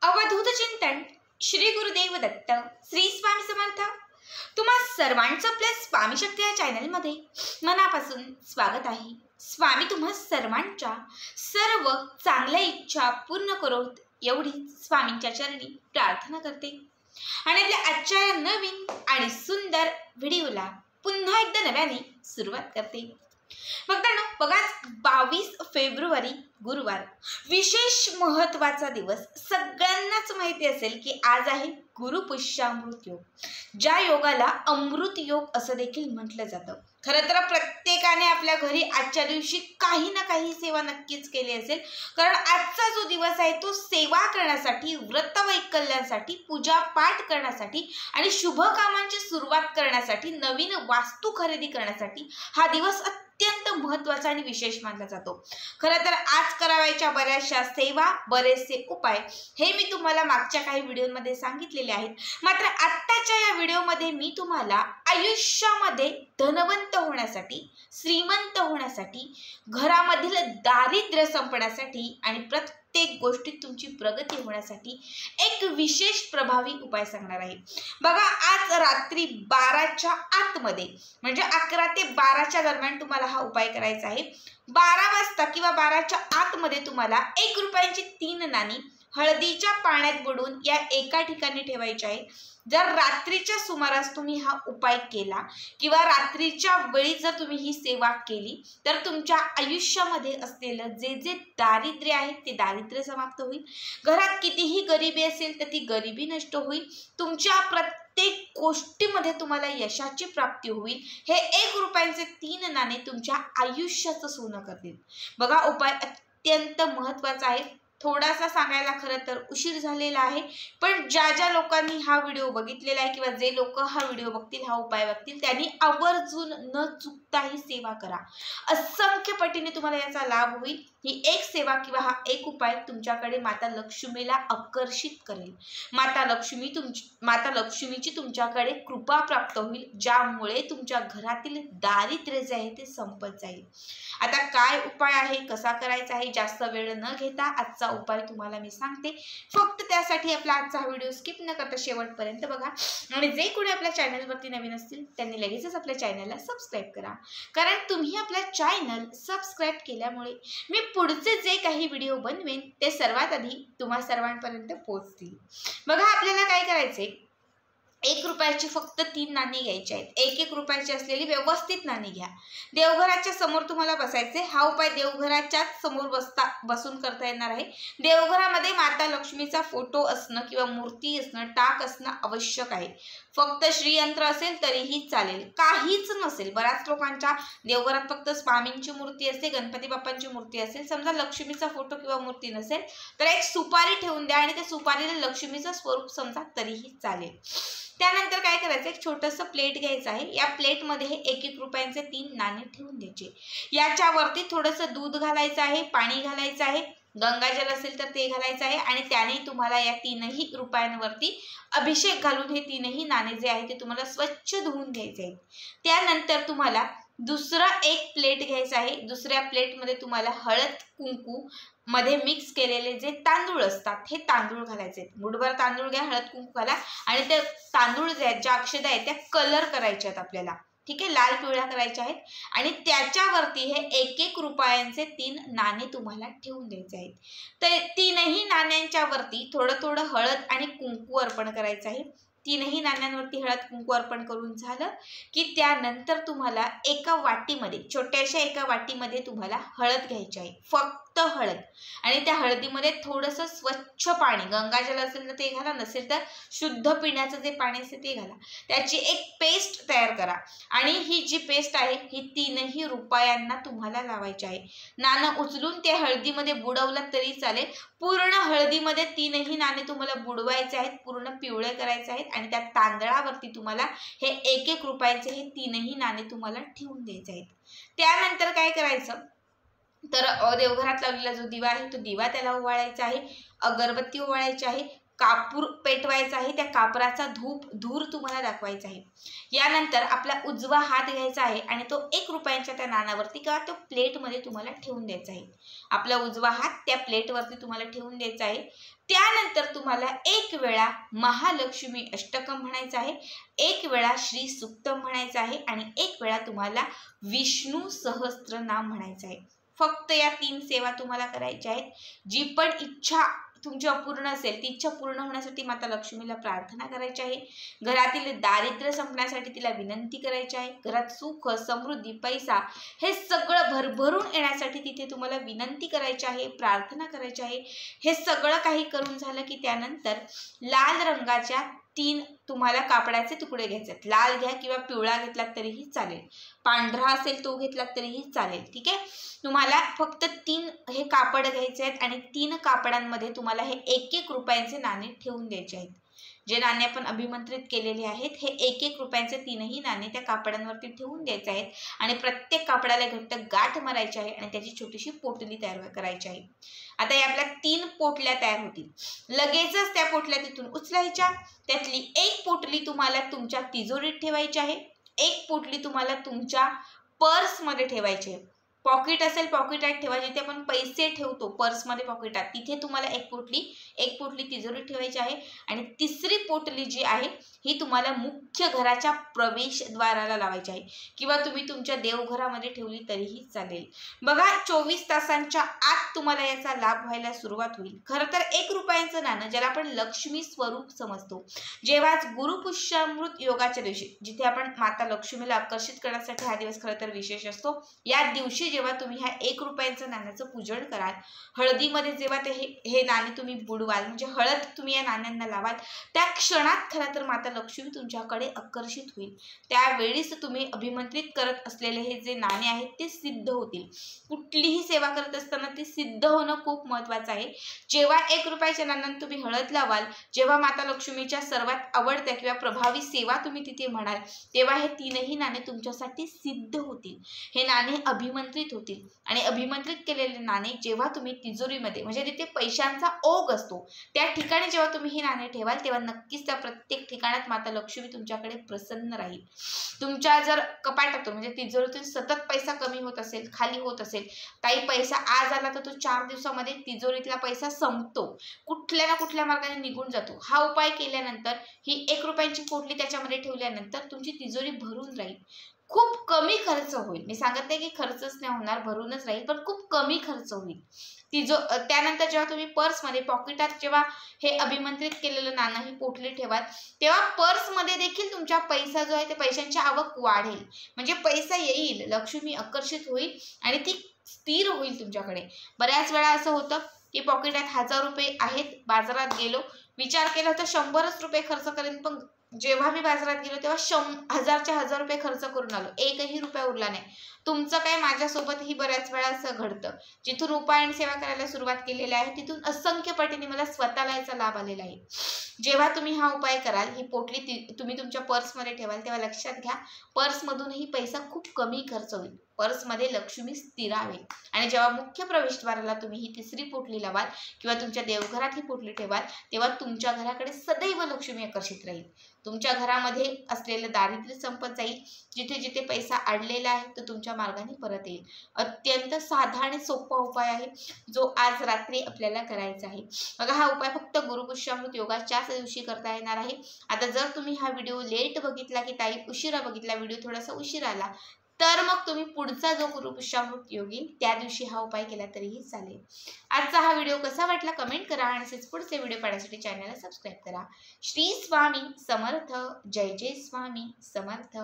अवधूत चिंतन श्री गुरुदेव दत्त श्री स्वामी समर्थ। तुम्हा सर्वांचं आपल्या स्वामी शक्ती या चॅनलमध्ये मनापासून स्वागत आहे। स्वामी तुम्हा सर्वांच्या सर्व चांगल्या इच्छा पूर्ण करोत एवढी स्वामींच्या चरणी प्रार्थना करते आणि आपल्या आजच्या या नवीन आणि सुंदर व्हिडिओला पुन्हा एकदा नव्याने सुरुवात करते। भक्तांनो, बघा 22 फेब्रुवारी गुरुवार, विशेष महत्त्वाचा दिवस। सगळ्यांनाच माहिती असेल की आज आहे गुरुपुष्यामृत योग, ज्या योगाला अमृत योग असं देखील म्हटलं जातं। खरं तर प्रत्येकाने आपल्या घरी आजच्या दिवशी काही ना काही सेवा नक्कीच केली असेल, कारण आजचा जो दिवस आहे तो सेवा करण्यासाठी, व्रतवैकल्यांसाठी, पूजा पाठ करण्यासाठी आणि शुभ कामांची सुरुवात करण्यासाठी, नवीन वास्तू खरेदी करण्यासाठी हा दिवस अत्यंत महत्त्वाचा आणि विशेष मानला जातो। खरं तर आज करावयाच्या बऱ्याचशा सेवा, बरेचसे उपाय हे मी तुम्हाला मागच्या काही व्हिडिओमध्ये सांगितलेले आहेत। मात्र आत्ताच्या या व्हिडिओमध्ये मी तुम्हाला आयुष्यामध्ये धनवंत होण्यासाठी, श्रीमंत होण्यासाठी, घरामधील दारिद्र्य संपण्यासाठी आणि प्रत्येक गोष्टीत तुमची प्रगती होण्यासाठी एक विशेष प्रभावी उपाय सांगणार आहे। बघा, आज रात्री 12च्या आतमध्ये म्हणजे 11 ते 12च्या दरम्यान तुम्हाला हा उपाय करायचा आहे। 12 वाजता किंवा 12च्या आतमध्ये तुम्हाला 1 रुपयाची 3 नाणी हळदीच्या पाण्यात बुडवून या एका ठिकाणी ठेवायची आहे। जर रात्रीच्या सुमारास तुम्ही हा उपाय केला किंवा रात्रीच्या वेळी जर तुम्ही ही सेवा केली तर तुमच्या आयुष्यामध्ये असलेलं जे जे दारिद्र्य आहे ते दारिद्र्य समाप्त होईल। घरात कितीही गरिबी असेल तर ती गरिबी नष्ट होईल। तुमच्या प्रत्येक गोष्टीमध्ये तुम्हाला यशाची प्राप्ती होईल। हे 1 रुपयाचे 3 नाणे तुमच्या आयुष्याचं सोनं करतील। बघा, उपाय अत्यंत महत्त्वाचा आहे। थोडासा सांगायला खरं तर उशीर झालेला आहे, पण ज्या लोकांनी हा व्हिडिओ बघितलेला आहे किंवा जे लोक हा व्हिडिओ बघतील, हा उपाय बघतील, त्यांनी आवर्जून न चुकता ही सेवा करा। असंख्य पटीने तुम्हाला याचा लाभ होईल। ही एक सेवा किंवा हा एक उपाय तुमच्याकडे माता लक्ष्मीला आकर्षित करेल। माता लक्ष्मीची तुमच्याकडे कृपा प्राप्त होईल, ज्यामुळे तुमच्या घरातील दारिद्र्य जे आहे ते संपत जाईल। आता काय उपाय आहे, कसा करायचा आहे, जास्त वेळ न घेता आजचा उपाय तुम्हाला मी सांगते। फक्त त्यासाठी आपला आजचा व्हिडिओ स्किप न करता शेवटपर्यंत बघा आणि जे कोणी आपल्या चॅनलवरती नवीन असतील त्यांनी लगेचच आपल्या चॅनलला सबस्क्राईब करा, कारण तुम्ही आपल्या चॅनल सबस्क्राईब केल्यामुळे मी पुढचे जे काही व्हिडिओ बनवेन ते सर्वात आधी तुम्हा सर्वांपर्यंत पोहोचतील। बघा, आपल्याला काय करायचंय, 1 रुपयाची फक्त 3 नाणी घ्यायची आहेत। 1 रुपयाची असलेली व्यवस्थित नाणी घ्या। देवघराच्या समोर तुम्हाला बसायचे। हा उपाय देवघराच्याच समोर बसून करता येणार आहे। देवघरामध्ये माता लक्ष्मीचा फोटो असणं किंवा मूर्ती असणं, टाक असणं आवश्यक आहे। फक्त श्रीयंत्र असेल तरीही चालेल, काहीच नसेल। बऱ्याच लोकांच्या देवघरात फक्त स्वामींची मूर्ती असते, गणपती बाप्पांची मूर्ती असेल। समजा लक्ष्मीचा फोटो किंवा मूर्ती नसेल तर एक सुपारी ठेवून द्या आणि त्या सुपारीला लक्ष्मीचं स्वरूप समजा तरीही चालेल। त्यानंतर काय करायचं, एक छोटंसं प्लेट घ्यायचं आहे। या प्लेटमध्ये हे 1 रुपयाचे 3 नाणे ठेवून द्यायचे। याच्यावरती थोडंसं दूध घालायचं आहे, पाणी घालायचं आहे, गंगाजल असेल तर ते घालायचं आहे आणि त्याने तुम्हाला या 3ही रुपयांवरती अभिषेक घालून हे 3ही नाणे जे आहे ते तुम्हाला स्वच्छ धुवून घ्यायचे आहेत। त्यानंतर तुम्हाला दुसरा एक प्लेट घ्यायचा आहे। दुसऱ्या प्लेटमध्ये तुम्हाला हळद कुंकू मध्ये मिक्स केलेले जे तांदूळ असतात हे तांदूळ घालायचे आहेत। मुठभर तांदूळ घ्या, हळद कुंकू घाला आणि ते तांदूळ जे आहेत, ज्या अक्षता आहेत त्या कलर करायच्या आहेत आपल्याला, ठीक आहे, लाल पिवळ्या करायच्या आहेत आणि त्याच्यावरती हे 1 रुपयांचे 3 नाणे तुम्हाला ठेवून द्यायचे आहेत। तर 3ही नाण्यांच्या वरती थोडं थोडं हळद आणि कुंकू अर्पण करायचं आहे। 3ही नाण्यांवरती हळद कुंकू अर्पण करून झालं की त्यानंतर तुम्हाला एका वाटीमध्ये, छोट्याशा एका वाटीमध्ये तुम्हाला हळद घ्यायची आहे, फक्त हळद, आणि त्या हळदीमध्ये थोडंसं स्वच्छ पाणी, गंगाजल असेल तर ते घाला, नसेल तर शुद्ध पिण्याचं जे पाणी असेल ते घाला। त्याची एक पेस्ट तयार करा आणि ही जी पेस्ट आहे ही 3ही रुपयांना तुम्हाला लावायची आहे। नाणं उचलून ते हळदीमध्ये बुडवलं तरी चालेल। पूर्ण हळदीमध्ये 3ही नाणे तुम्हाला बुडवायचे आहेत, पूर्ण पिवळे करायचे आहेत आणि त्या तांदळावरती तुम्हाला हे 1 रुपयाचे हे 3ही नाणे तुम्हाला ठेवून द्यायचे आहेत। त्यानंतर काय करायचं, तर देवघरात लावलेला जो दिवा आहे तो दिवा त्याला ओवाळायचा आहे, अगरबत्ती ओवाळायची आहे, कापूर पेटवायचा आहे, त्या कापराचा धूर तुम्हाला दाखवायचा आहे। यानंतर आपला उजवा हात घ्यायचा आहे आणि तो 1 रुपयांच्या त्या नाण्यावरती किंवा तो प्लेटमध्ये तुम्हाला ठेवून द्यायचा आहे। आपला उजवा हात त्या प्लेटवरती तुम्हाला ठेवून द्यायचा आहे। त्यानंतर तुम्हाला 1 वेळा महालक्ष्मी अष्टकम म्हणायचं आहे, 1 वेळा श्री सुक्तम म्हणायचं आहे आणि 1 वेळा तुम्हाला विष्णू सहस्त्रनाम म्हणायचं आहे। फक्त या 3 सेवा तुम्हाला करायच्या आहेत। जी पण इच्छा तुमची अपूर्ण असेल ती इच्छा पूर्ण होण्यासाठी माता लक्ष्मीला प्रार्थना करायची आहे। घरातील दारिद्र्य संपण्यासाठी तिला विनंती करायची आहे। घरात सुख, समृद्धी, पैसा हे सगळं भरभरून येण्यासाठी तिथे तुम्हाला विनंती करायची आहे, प्रार्थना करायची आहे। हे सगळं काही करून झालं की त्यानंतर लाल रंगाच्या 3 तुम्हाला कापडाचे तुकडे घ्यायचे आहेत। लाल घ्या किंवा पिवळा घेतला तरीही चालेल, पांढरा असेल तो घेतला तरीही चालेल, ठीक आहे। तुम्हाला फक्त 3 हे कापड घ्यायचे आहेत आणि 3 कापडांमध्ये तुम्हाला हे 1-1 रुपयांचे नाणे ठेवून द्यायचे आहेत। जे नाणे आपण अभिमंत्रित केलेले आहेत हे 1-1 रुपयांचे 3ही नाणे त्या कापडांवरती ठेवून द्यायचे आहेत आणि प्रत्येक कापडाला घट्ट गाठ मारायची आहे आणि त्याची छोटीशी पोटली तयार करायची आहे। आता या आपल्या 3 पोटल्या तयार होतील। लगेचच त्या पोटल्या तिथून उचलायच्या। त्यातली 1 पोटली तुम्हाला तुमच्या तिजोरीत ठेवायची आहे, 1 पोटली तुम्हाला तुमच्या पर्समध्ये ठेवायची आहे। पॉकेट असेल पॉकेटात ठेवा, जिथे आपण पैसे ठेवतो पर्समध्ये पॉकेटात तिथे तुम्हाला 1 पोटली तिजोरीत ठेवायची आहे आणि 3री पोटली जी आहे ही तुम्हाला मुख्य घराच्या प्रवेशद्वाराला लावायची आहे किंवा तुम्ही तुमच्या देवघरामध्ये ठेवली तरीही चालेल। बघा 24 तासांच्या आत तुम्हाला याचा लाभ व्हायला सुरुवात होईल। खरं तर 1 रुपयांचं नाणं ज्याला आपण लक्ष्मी स्वरूप समजतो, जेव्हाच गुरुपुष्यामृत योगाच्या दिवशी जिथे आपण माता लक्ष्मीला आकर्षित करण्यासाठी हा दिवस खरं तर विशेष असतो, या दिवशी जेव्हा तुम्ही ह्या 1 रुपयांचं नाण्याचं पूजन कराल, हळदीमध्ये जेव्हा हे नाणे तुम्ही बुडवाल म्हणजे हळद तुम्ही या नाण्यांना लावाल, त्या क्षणात खरं तर माता लक्ष्मी तुमच्याकडे आकर्षित होईल। त्यावेळीच तुम्ही अभिमंत्रित करत असलेले हे जे नाणे आहेत ते सिद्ध होतील। कुठलीही सेवा करत असताना ते सिद्ध होणं खूप महत्त्वाचं आहे। जेव्हा 1 रुपयाच्या नाण्यात तुम्ही हळद लावाल, जेव्हा माता लक्ष्मीच्या सर्वात आवडत्या किंवा प्रभावी सेवा तुम्ही तिथे म्हणाल, तेव्हा हे 3ही नाणे तुमच्यासाठी सिद्ध होतील। हे नाणे अभिमंत्रित होतील आणि अभिमंत्रित केलेले नाणे जेव्हा तुम्ही तिजोरीमध्ये म्हणजे जिथे पैशांचा ओघ असतो त्या ठिकाणी जेव्हा तुम्ही ही नाणे ठेवाल, तेव्हा नक्कीच त्या प्रत्येक ठिकाणात माता लक्ष्मी तुमच्याकडे प्रसन्न राहील। तुमच्या जर कपाटातून म्हणजे तिजोरीतून सतत पैसा कमी होत असेल, खाली होत असेल, काही पैसा आज आला तर तो 4 दिवसामध्ये तिजोरीतला पैसा संपतो, कुठल्या ना कुठल्या मार्गाने निघून जातो। हा उपाय केल्यानंतर ही 1 रुपयांची पोटली त्याच्यामध्ये ठेवल्यानंतर तुमची तिजोरी भरून राहील, खूप कमी खर्च होईल। मी सांगत नाही की खर्चच नाही होणार, भरूनच राहील, पण खूप कमी खर्च होईल। त्यानंतर जेव्हा तुम्ही पर्समध्ये पॉकेटात जेव्हा हे अभिमंत्रित केलेलं नाणं ही पोटली ठेवाल, तेव्हा पर्समध्ये देखील तुमच्या पैसा जो आहे ते पैशांची आवक वाढेल, म्हणजे पैसा येईल, लक्ष्मी आकर्षित होईल आणि ती स्थिर होईल तुमच्याकडे। बऱ्याच वेळा असं होतं की पॉकेटात 1000 रुपये आहेत, बाजारात गेलो, विचार केला तर 100च रुपये खर्च करेन, पण जेव्हा मी बाजारात गेलो तेव्हा 1000चे 1000 रुपये खर्च करून आलो, 1ही रुपया उरला नाही। तुमचं काय माझ्यासोबतही बऱ्याच वेळा असं घडतं। जिथून उपाय आणि सेवा करायला सुरुवात केलेली आहे तिथून असंख्य पटीने मला स्वतःला याचा लाभ आलेला आहे। जेव्हा तुम्ही हा उपाय कराल, ही पोटली तुम्ही तुमच्या पर्समध्ये ठेवाल, तेव्हा लक्षात घ्या पर्समधूनही पैसा खूप कमी खर्च होईल, पर्समध्ये लक्ष्मी स्थिरावेल आणि जेव्हा मुख्य प्रवेशद्वाराला तुम्ही ही 3री पोटली लावाल किंवा तुमच्या देवघरात ही पोटली ठेवाल, तेव्हा तुमच्या घराकडे सदैव लक्ष्मी आकर्षित राहील। तुमच्या घरामध्ये असलेलं दारिद्र्य संपत जाईल, जिथे जिथे पैसा अडलेला आहे तो तुमच्या मार्गाने परत येईल। अत्यंत साधा आणि सोपा उपाय आहे जो आज रात्री आपल्याला करायचा आहे। बघा हा उपाय फक्त गुरुपुष्यामृत योगाच्याच दिवशी करता येणार आहे। आता जर तुम्ही हा व्हिडिओ लेट बघितला की ताई उशिरा बघितला, व्हिडिओ थोडासा उशिरा आला, तर मग तुम्ही पुढचा जो गुरुपुष्यामृत योग येईल त्या दिवशी हा उपाय केला तरीही चालेल। आजचा हा व्हिडिओ कसा वाटला कमेंट करा आणि असेच पुढचे व्हिडिओ पाहण्यासाठी चॅनलला सबस्क्राईब करा। श्री स्वामी समर्थ, जय जय स्वामी समर्थ।